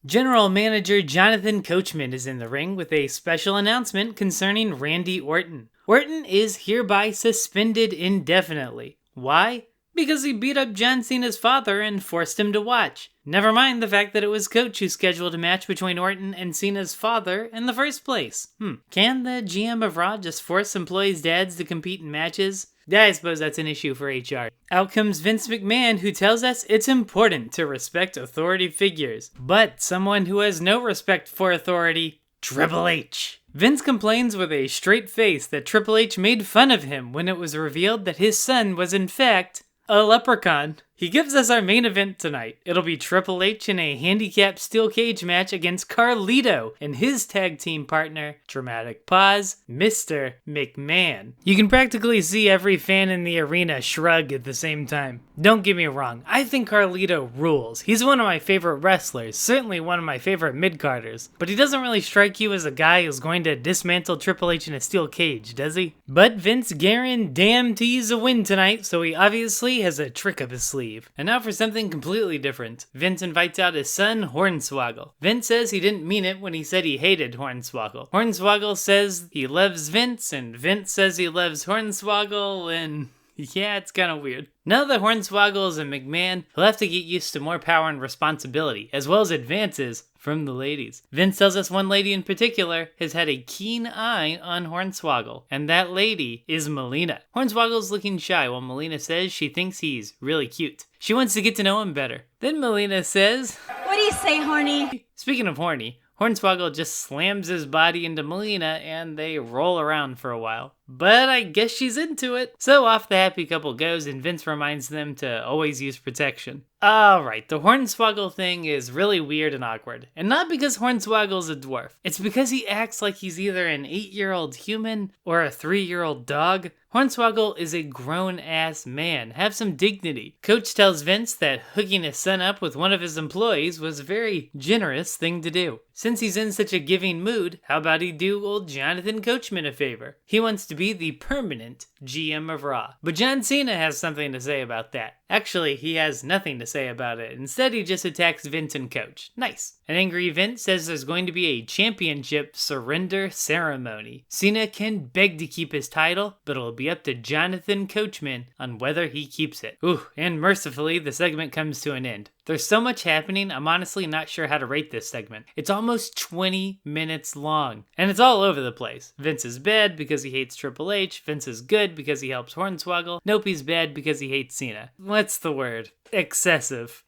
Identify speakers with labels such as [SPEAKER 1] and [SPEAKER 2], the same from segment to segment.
[SPEAKER 1] General Manager Jonathan Coachman is in the ring with a special announcement concerning Randy Orton. Orton is hereby suspended indefinitely. Why? Because he beat up John Cena's father and forced him to watch. Never mind the fact that it was Coach who scheduled a match between Orton and Cena's father in the first place. Can the GM of Raw just force employees' dads to compete in matches? Yeah, I suppose that's an issue for HR. Out comes Vince McMahon, who tells us it's important to respect authority figures. But someone who has no respect for authority, Triple H. Vince complains with a straight face that Triple H made fun of him when it was revealed that his son was in fact a leprechaun. He gives us our main event tonight. It'll be Triple H in a handicap steel cage match against Carlito and his tag team partner, dramatic pause, Mr. McMahon. You can practically see every fan in the arena shrug at the same time. Don't get me wrong, I think Carlito rules. He's one of my favorite wrestlers, certainly one of my favorite mid-carders, but he doesn't really strike you as a guy who's going to dismantle Triple H in a steel cage, does he? But Vince guarantees a win tonight, so he obviously has a trick up his sleeve. And now for something completely different. Vince invites out his son, Hornswoggle. Vince says he didn't mean it when he said he hated Hornswoggle. Hornswoggle says he loves Vince, and Vince says he loves Hornswoggle, and yeah, it's kind of weird. Now that Hornswoggle is a McMahon, he'll have to get used to more power and responsibility, as well as advances from the ladies. Vince tells us one lady in particular has had a keen eye on Hornswoggle, and that lady is Melina. Hornswoggle's looking shy while Melina says she thinks he's really cute. She wants to get to know him better. Then Melina says,
[SPEAKER 2] "What do you say, horny?"
[SPEAKER 1] Speaking of horny, Hornswoggle just slams his body into Melina and they roll around for a while. But I guess she's into it. So off the happy couple goes and Vince reminds them to always use protection. Alright, the Hornswoggle thing is really weird and awkward. And not because Hornswoggle's a dwarf. It's because he acts like he's either an 8-year-old human or a 3-year-old dog. Hornswoggle is a grown-ass man. Have some dignity. Coach tells Vince that hooking his son up with one of his employees was a very generous thing to do. Since he's in such a giving mood, how about he do old Jonathan Coachman a favor? He wants to be the permanent GM of Raw. But John Cena has something to say about that. Actually, he has nothing to say about it. Instead, he just attacks Vince and Coach. Nice. An angry Vince says there's going to be a championship surrender ceremony. Cena can beg to keep his title, but it'll be up to Jonathan Coachman on whether he keeps it. Ooh, and mercifully, the segment comes to an end. There's so much happening, I'm honestly not sure how to rate this segment. It's almost 20 minutes long, and it's all over the place. Vince is bad because he hates Triple H. Vince is good because he helps Hornswoggle. Nope, he's bad because he hates Cena. What's the word? Excessive.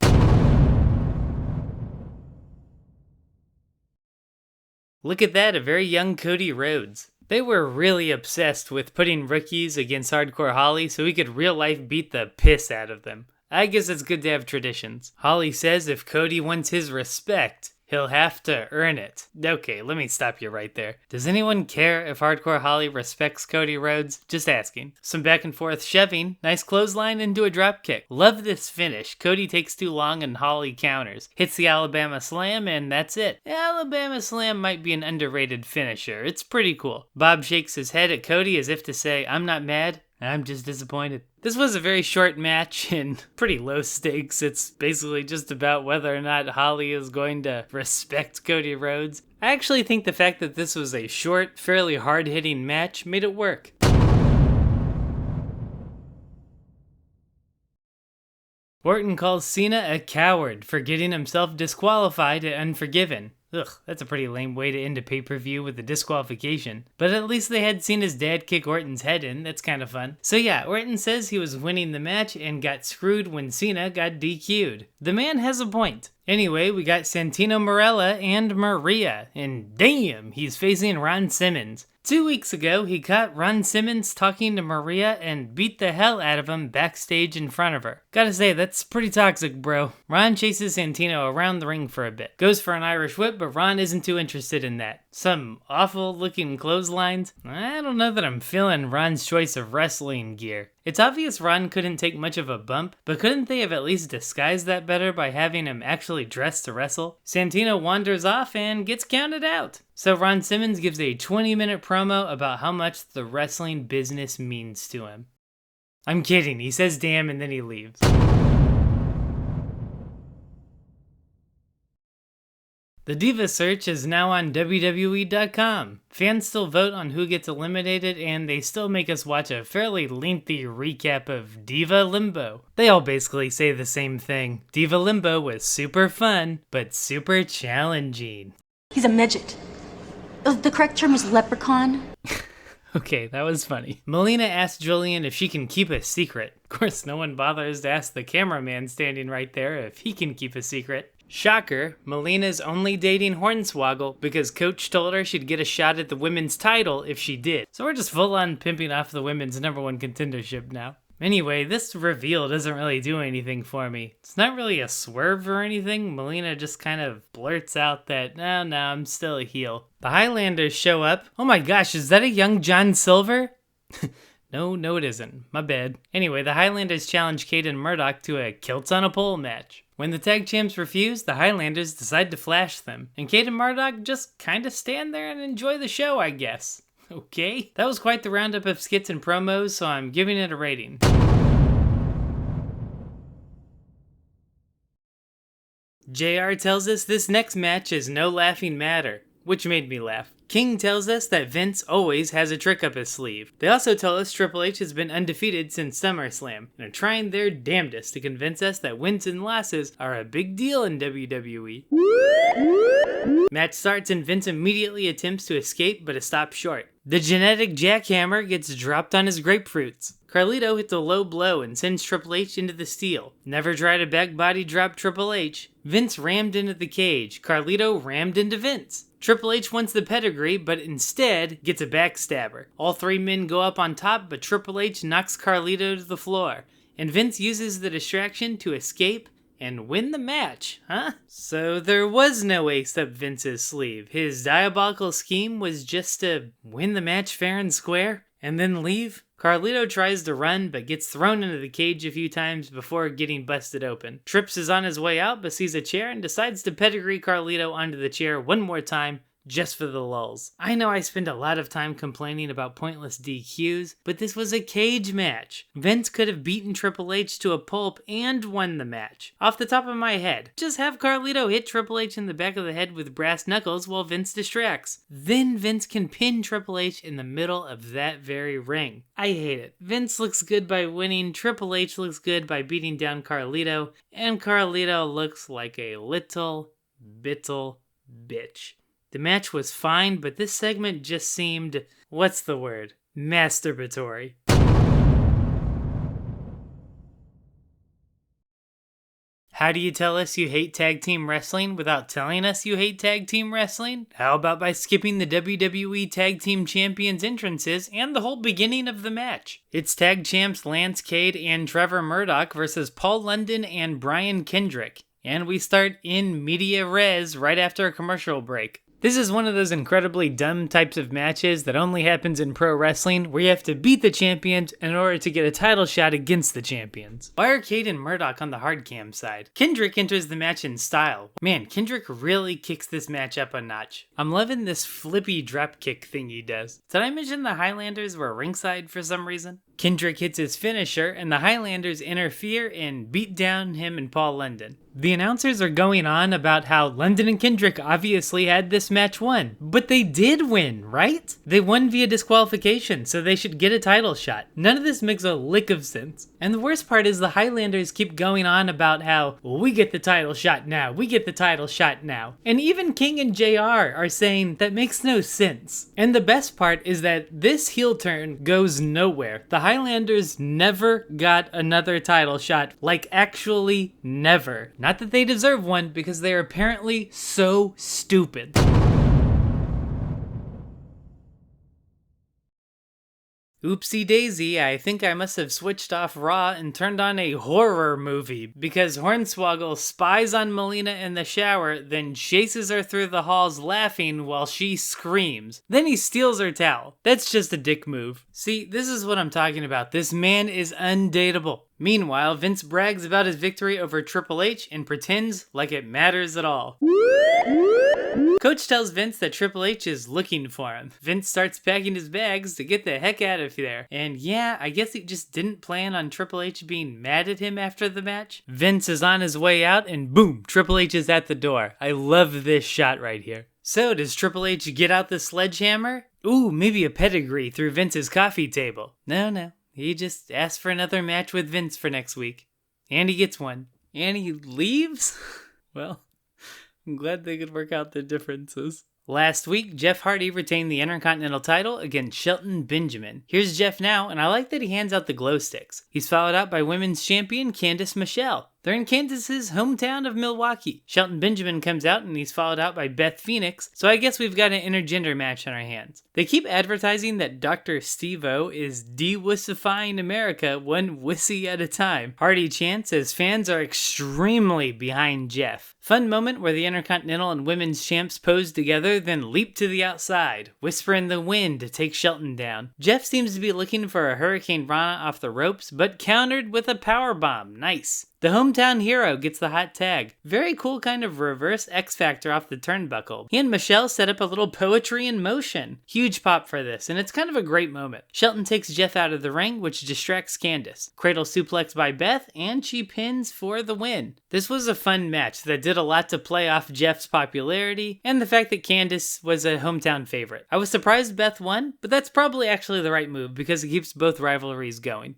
[SPEAKER 1] Look at that, a very young Cody Rhodes. They were really obsessed with putting rookies against Hardcore Holly so he could real life beat the piss out of them. I guess it's good to have traditions. Holly says if Cody wants his respect, he'll have to earn it. Okay, let me stop you right there. Does anyone care if Hardcore Holly respects Cody Rhodes? Just asking. Some back and forth shoving, nice clothesline into a dropkick. Love this finish. Cody takes too long and Holly counters. Hits the Alabama Slam and that's it. Alabama Slam might be an underrated finisher. It's pretty cool. Bob shakes his head at Cody as if to say, I'm not mad, I'm just disappointed. This was a very short match and pretty low stakes. It's basically just about whether or not Holly is going to respect Cody Rhodes. I actually think the fact that this was a short, fairly hard-hitting match made it work. Orton calls Cena a coward for getting himself disqualified at Unforgiven. Ugh, that's a pretty lame way to end a pay-per-view with a disqualification. But at least they had Cena's dad kick Orton's head in, that's kind of fun. So yeah, Orton says he was winning the match and got screwed when Cena got DQ'd. The man has a point. Anyway, we got Santino Marella and Maria, and damn, he's facing Ron Simmons. 2 weeks ago, he caught Ron Simmons talking to Maria and beat the hell out of him backstage in front of her. Gotta say, that's pretty toxic, bro. Ron chases Santino around the ring for a bit. Goes for an Irish whip, but Ron isn't too interested in that. Some awful looking clotheslines. I don't know that I'm feeling Ron's choice of wrestling gear. It's obvious Ron couldn't take much of a bump, but couldn't they have at least disguised that better by having him actually dressed to wrestle? Santino wanders off and gets counted out. So Ron Simmons gives a 20-minute promo about how much the wrestling business means to him. I'm kidding, he says damn and then he leaves. The Diva search is now on WWE.com. Fans still vote on who gets eliminated, and they still make us watch a fairly lengthy recap of Diva Limbo. They all basically say the same thing. Diva Limbo was super fun, but super challenging.
[SPEAKER 2] He's a midget. The correct term is leprechaun.
[SPEAKER 1] Okay, that was funny. Melina asks Julian if she can keep a secret. Of course, no one bothers to ask the cameraman standing right there if he can keep a secret. Shocker, Melina's only dating Hornswoggle because Coach told her she'd get a shot at the women's title if she did. So we're just full on pimping off the women's #1 contendership now. Anyway, this reveal doesn't really do anything for me. It's not really a swerve or anything. Melina just kind of blurts out that, no, I'm still a heel. The Highlanders show up. Oh my gosh, is that a young John Silver? No, it isn't. My bad. Anyway, the Highlanders challenge Cade and Murdoch to a kilts on a pole match. When the tag champs refuse, the Highlanders decide to flash them. And Cade and Murdoch just kind of stand there and enjoy the show, I guess. Okay. That was quite the roundup of skits and promos, so I'm giving it a rating. JR tells us this next match is no laughing matter, which made me laugh. King tells us that Vince always has a trick up his sleeve. They also tell us Triple H has been undefeated since SummerSlam, and are trying their damnedest to convince us that wins and losses are a big deal in WWE. Match starts and Vince immediately attempts to escape, but is stopped short. The genetic jackhammer gets dropped on his grapefruits. Carlito hits a low blow and sends Triple H into the steel. Never try to back body drop Triple H. Vince rammed into the cage. Carlito rammed into Vince. Triple H wants the pedigree, but instead gets a backstabber. All three men go up on top, but Triple H knocks Carlito to the floor. And Vince uses the distraction to escape and win the match, huh? So there was no ace up Vince's sleeve. His diabolical scheme was just to win the match fair and square, and then leave? Carlito tries to run, but gets thrown into the cage a few times before getting busted open. Trips is on his way out, but sees a chair and decides to pedigree Carlito onto the chair one more time, just for the lulz. I know I spend a lot of time complaining about pointless DQs, but this was a cage match. Vince could have beaten Triple H to a pulp and won the match. Off the top of my head, just have Carlito hit Triple H in the back of the head with brass knuckles while Vince distracts. Then Vince can pin Triple H in the middle of that very ring. I hate it. Vince looks good by winning, Triple H looks good by beating down Carlito, and Carlito looks like a little bitch. The match was fine, but this segment just seemed, what's the word? Masturbatory. How do you tell us you hate tag team wrestling without telling us you hate tag team wrestling? How about by skipping the WWE Tag Team Champions entrances and the whole beginning of the match? It's tag champs Lance Cade and Trevor Murdoch versus Paul London and Brian Kendrick. And we start in media res right after a commercial break. This is one of those incredibly dumb types of matches that only happens in pro wrestling where you have to beat the champions in order to get a title shot against the champions. Why are Cade and Murdoch on the hard cam side? Kendrick enters the match in style. Man, Kendrick really kicks this match up a notch. I'm loving this flippy dropkick thing he does. Did I mention the Highlanders were ringside for some reason? Kendrick hits his finisher and the Highlanders interfere and beat down him and Paul London. The announcers are going on about how London and Kendrick obviously had this match won. But they did win, right? They won via disqualification, so they should get a title shot. None of this makes a lick of sense. And the worst part is the Highlanders keep going on about how, well, we get the title shot now, we get the title shot now. And even King and JR are saying that makes no sense. And the best part is that this heel turn goes nowhere. The Highlanders never got another title shot, like actually never. Not that they deserve one, because they are apparently so stupid. Oopsie daisy, I think I must have switched off Raw and turned on a horror movie, because Hornswoggle spies on Melina in the shower, then chases her through the halls laughing while she screams. Then he steals her towel. That's just a dick move. See, this is what I'm talking about. This man is undateable. Meanwhile, Vince brags about his victory over Triple H and pretends like it matters at all. Coach tells Vince that Triple H is looking for him. Vince starts packing his bags to get the heck out of there. And yeah, I guess he just didn't plan on Triple H being mad at him after the match. Vince is on his way out and boom, Triple H is at the door. I love this shot right here. So does Triple H get out the sledgehammer? Ooh, maybe a pedigree through Vince's coffee table. No. He just asked for another match with Vince for next week. And he gets one. And he leaves? Well, I'm glad they could work out the differences. Last week, Jeff Hardy retained the Intercontinental title against Shelton Benjamin. Here's Jeff now, and I like that he hands out the glow sticks. He's followed out by women's champion Candice Michelle. They're in Candice's hometown of Milwaukee. Shelton Benjamin comes out and he's followed out by Beth Phoenix, so I guess we've got an intergender match on our hands. They keep advertising that Dr. Steve-O is de-wussifying America one wussy at a time. Hardy chants as fans are extremely behind Jeff. Fun moment where the Intercontinental and Women's champs pose together, then leap to the outside, whisper in the wind to take Shelton down. Jeff seems to be looking for a Hurricane Rana off the ropes, but countered with a powerbomb. Nice. The hometown hero gets the hot tag. Very cool kind of reverse X Factor off the turnbuckle. He and Michelle set up a little poetry in motion. Huge pop for this, and it's kind of a great moment. Shelton takes Jeff out of the ring, which distracts Candice. Cradle suplex by Beth, and she pins for the win. This was a fun match that did a lot to play off Jeff's popularity, and the fact that Candice was a hometown favorite. I was surprised Beth won, but that's probably actually the right move because it keeps both rivalries going.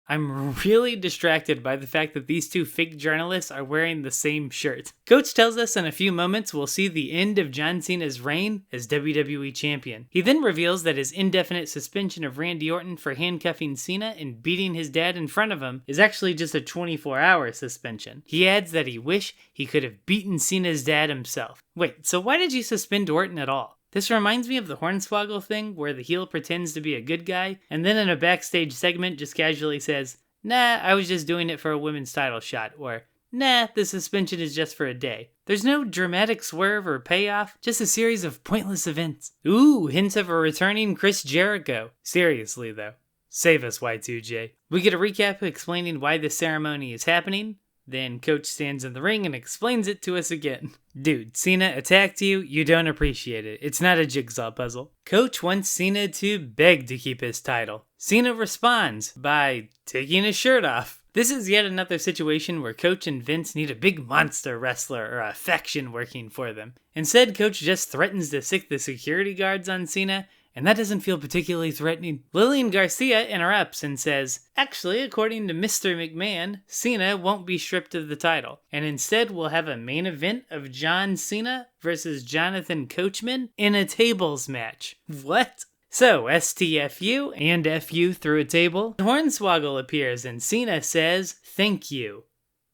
[SPEAKER 1] I'm really distracted by the fact that these two fake journalists are wearing the same shirt. Coach tells us in a few moments we'll see the end of John Cena's reign as WWE Champion. He then reveals that his indefinite suspension of Randy Orton for handcuffing Cena and beating his dad in front of him is actually just a 24-hour suspension. He adds that he wish he could have beaten Cena's dad himself. Wait, so why did you suspend Orton at all? This reminds me of the Hornswoggle thing where the heel pretends to be a good guy and then in a backstage segment just casually says, "Nah, I was just doing it for a women's title shot," or "Nah, the suspension is just for a day." There's no dramatic swerve or payoff, just a series of pointless events. Ooh, hints of a returning Chris Jericho. Seriously though. Save us, Y2J. We get a recap explaining why this ceremony is happening. Then Coach stands in the ring and explains it to us again. Dude, Cena attacked you, you don't appreciate it. It's not a jigsaw puzzle. Coach wants Cena to beg to keep his title. Cena responds by taking his shirt off. This is yet another situation where Coach and Vince need a big monster wrestler or a faction working for them. Instead, Coach just threatens to sick the security guards on Cena, and that doesn't feel particularly threatening. Lillian Garcia interrupts and says, actually, according to Mr. McMahon, Cena won't be stripped of the title, and instead we'll have a main event of John Cena versus Jonathan Coachman in a tables match. What? So, STFU and FU through a table. Hornswoggle appears and Cena says, "Thank you,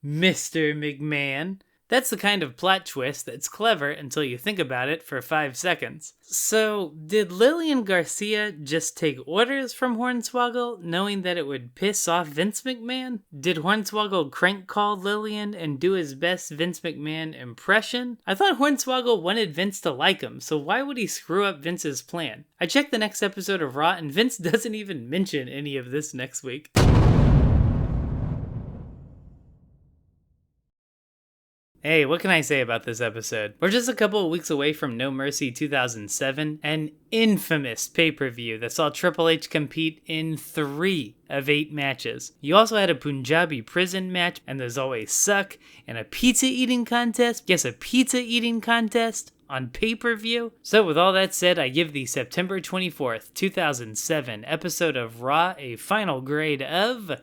[SPEAKER 1] Mr. McMahon." That's the kind of plot twist that's clever until you think about it for 5 seconds. So, did Lillian Garcia just take orders from Hornswoggle, knowing that it would piss off Vince McMahon? Did Hornswoggle crank call Lillian and do his best Vince McMahon impression? I thought Hornswoggle wanted Vince to like him, so why would he screw up Vince's plan? I checked the next episode of Raw and Vince doesn't even mention any of this next week. Hey, what can I say about this episode? We're just a couple of weeks away from No Mercy 2007, an infamous pay-per-view that saw Triple H compete in 3 of 8 matches. You also had a Punjabi prison match, and there's always Suck, and a pizza eating contest. Yes, a pizza eating contest on pay-per-view. So with all that said, I give the September 24th, 2007 episode of Raw a final grade of...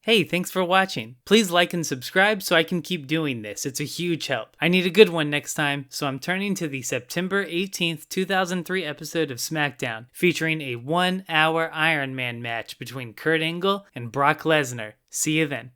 [SPEAKER 1] Hey, thanks for watching. Please like and subscribe so I can keep doing this. It's a huge help. I need a good one next time, so I'm turning to the September 18th, 2003 episode of SmackDown, featuring a 1-hour Iron Man match between Kurt Angle and Brock Lesnar. See you then.